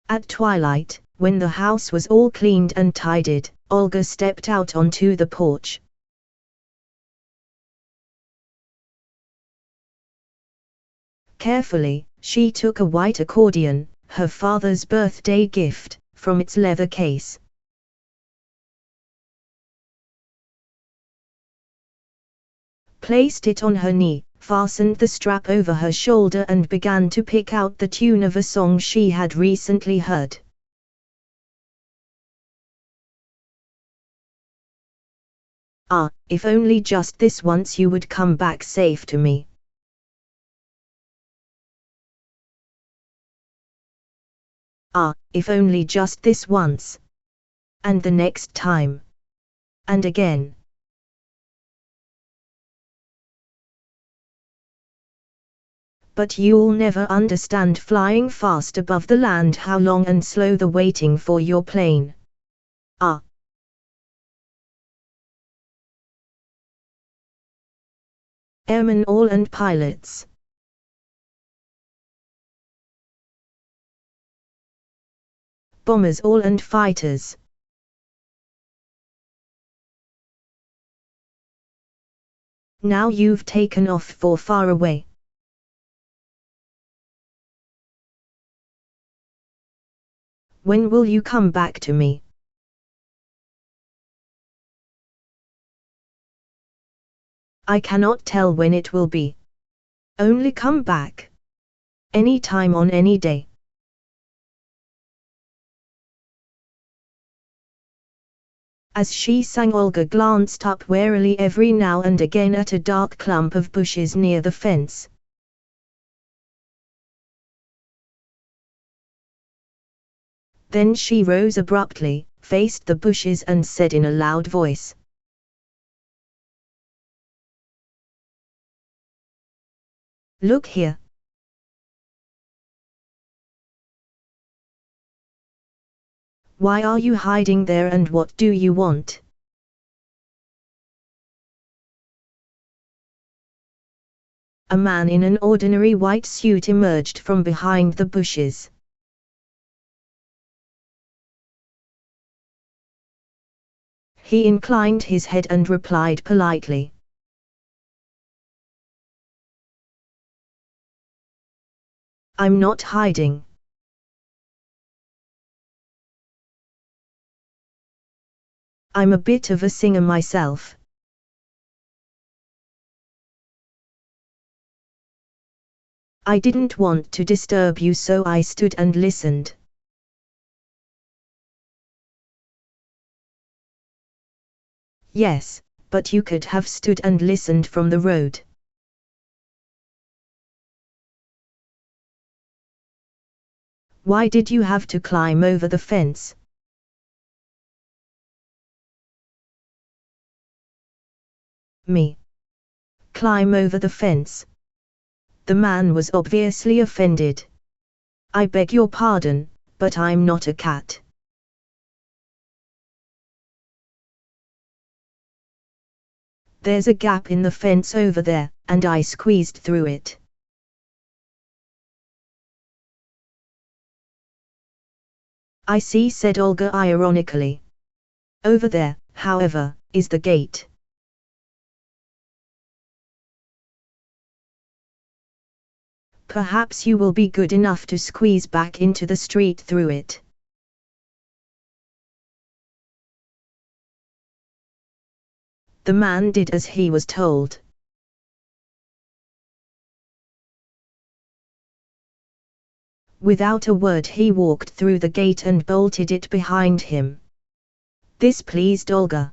At twilight, when the house was all cleaned and tidied, Olga stepped out onto the porch. Carefully, she took a white accordion, her father's birthday gift, from its leather case. Placed it on her knee, fastened the strap over her shoulder and began to pick out the tune of a song she had recently heard. Ah, if only just this once you would come back safe to me. Ah, if only just this once. And the next time. And again. But you'll never understand flying fast above the land, how long and slow the waiting for your plane. Ah. Airmen all and pilots. Bombers all and fighters. Now you've taken off for far away. When will you come back to me? I cannot tell when it will be. Only come back. Any time on any day. As she sang, Olga glanced up warily every now and again at a dark clump of bushes near the fence. Then she rose abruptly, faced the bushes and said in a loud voice, "Look here." Why are you hiding there and what do you want? A man in an ordinary white suit emerged from behind the bushes. He inclined his head and replied politely, "I'm not hiding. I'm a bit of a singer myself." I didn't want to disturb you, so I stood and listened. Yes, but you could have stood and listened from the road. Why did you have to climb over the fence? Me? Climb over the fence? The man was obviously offended. I beg your pardon, but I'm not a cat. There's a gap in the fence over there, and I squeezed through it. I see, said Olga ironically. Over there, however, is the gate. Perhaps you will be good enough to squeeze back into the street through it. The man did as he was told. Without a word he walked through the gate and bolted it behind him. This pleased Olga.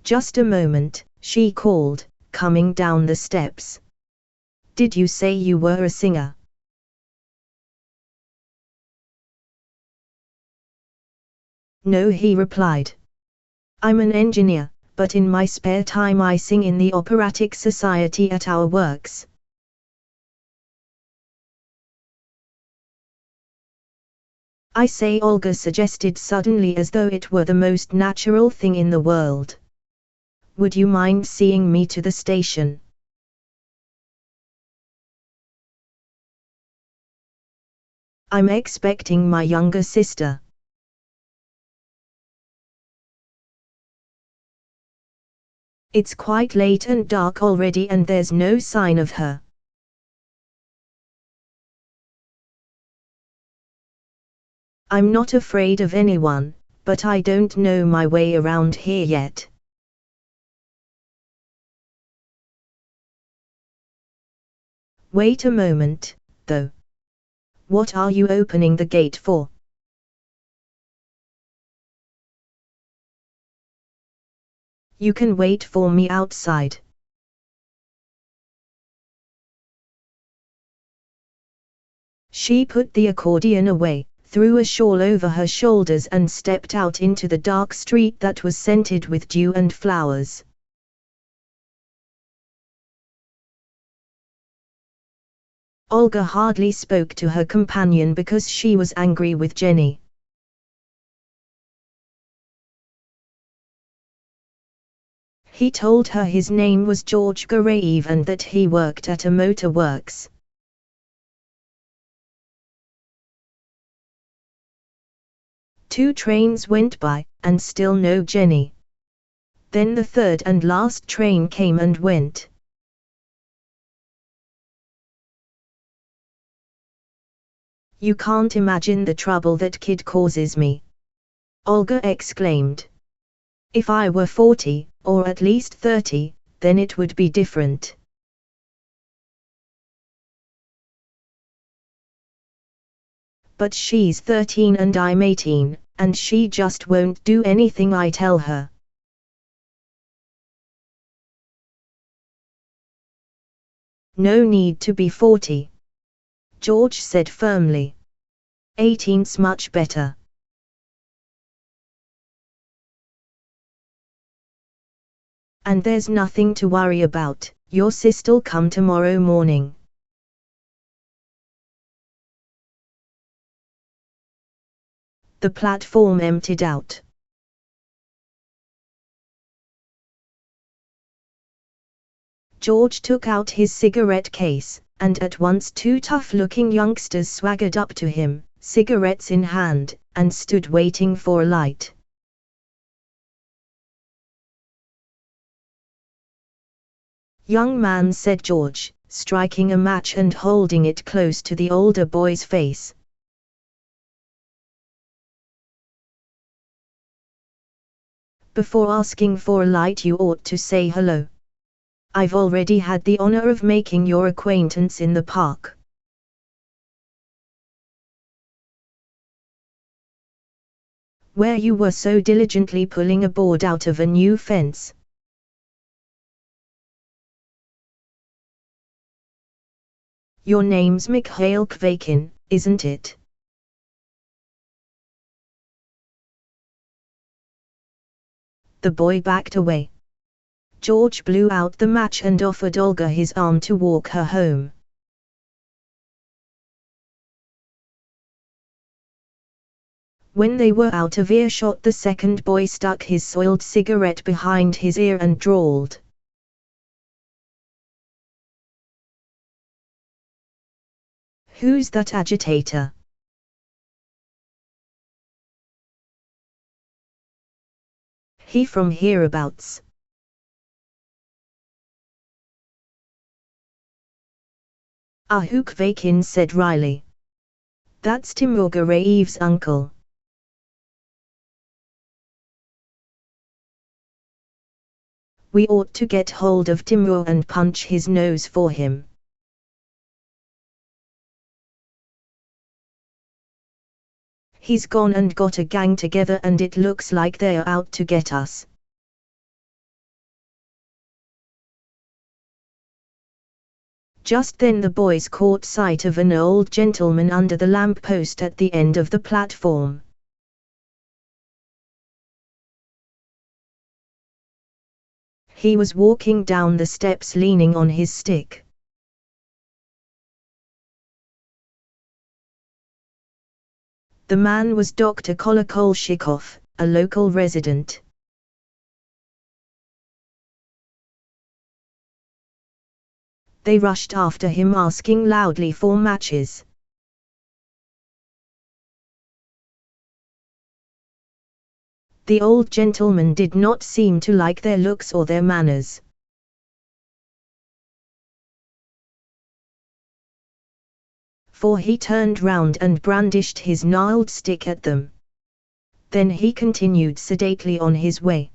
Just a moment, she called, coming down the steps. Did you say you were a singer? No, he replied. I'm an engineer, but in my spare time I sing in the operatic society at our works. I say, Olga suggested suddenly, as though it were the most natural thing in the world. Would you mind seeing me to the station? I'm expecting my younger sister. It's quite late and dark already and there's no sign of her. I'm not afraid of anyone, but I don't know my way around here yet. Wait a moment, though. What are you opening the gate for? You can wait for me outside. She put the accordion away, threw a shawl over her shoulders and stepped out into the dark street that was scented with dew and flowers. Olga hardly spoke to her companion because she was angry with Jenny. He told her his name was George Garaev and that he worked at a motor works. Two trains went by, and still no Jenny. Then the third and last train came and went. You can't imagine the trouble that kid causes me, Olga exclaimed. If I were 40, or at least 30, then it would be different. But she's 13 and I'm 18, and she just won't do anything I tell her. No need to be 40, George said firmly. 18's much better. And there's nothing to worry about, your sister'll come tomorrow morning. The platform emptied out. George took out his cigarette case, and at once two tough-looking youngsters swaggered up to him, cigarettes in hand, and stood waiting for a light. Young man, said George, striking a match and holding it close to the older boy's face. Before asking for a light you ought to say hello. I've already had the honor of making your acquaintance in the park. Where you were so diligently pulling a board out of a new fence. Your name's Mikhail Kvakin, isn't it? The boy backed away. George blew out the match and offered Olga his arm to walk her home. When they were out of earshot, the second boy stuck his soiled cigarette behind his ear and drawled. Who's that agitator? He from hereabouts. Ahu Kvakin, said Riley. That's Timur Garaev's uncle. We ought to get hold of Timur and punch his nose for him. He's gone and got a gang together and it looks like they're out to get us. Just then the boys caught sight of an old gentleman under the lamp-post at the end of the platform. He was walking down the steps leaning on his stick. The man was Dr. Kolokolshikov, a local resident. They rushed after him asking loudly for matches. The old gentleman did not seem to like their looks or their manners. For he turned round and brandished his gnarled stick at them. Then he continued sedately on his way.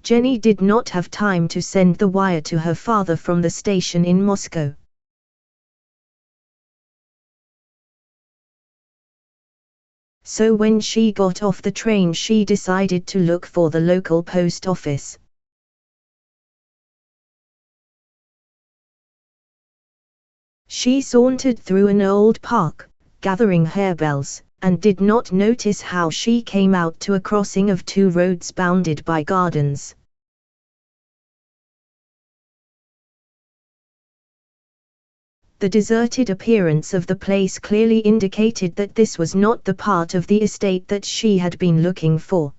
Jenny did not have time to send the wire to her father from the station in Moscow. So when she got off the train she decided to look for the local post office. She sauntered through an old park, gathering harebells, and did not notice how she came out to a crossing of two roads bounded by gardens. The deserted appearance of the place clearly indicated that this was not the part of the estate that she had been looking for.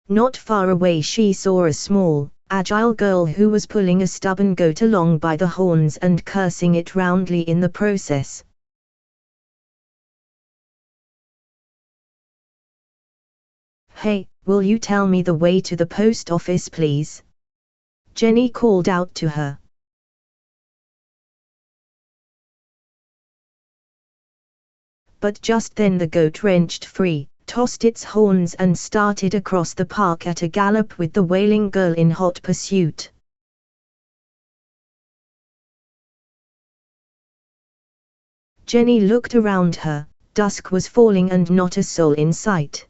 Not far away she saw a small, agile girl who was pulling a stubborn goat along by the horns and cursing it roundly in the process. "Hey, will you tell me the way to the post office, please?" Jenny called out to her. But just then the goat wrenched free, tossed its horns and started across the park at a gallop with the wailing girl in hot pursuit. Jenny looked around her. Dusk was falling and not a soul in sight.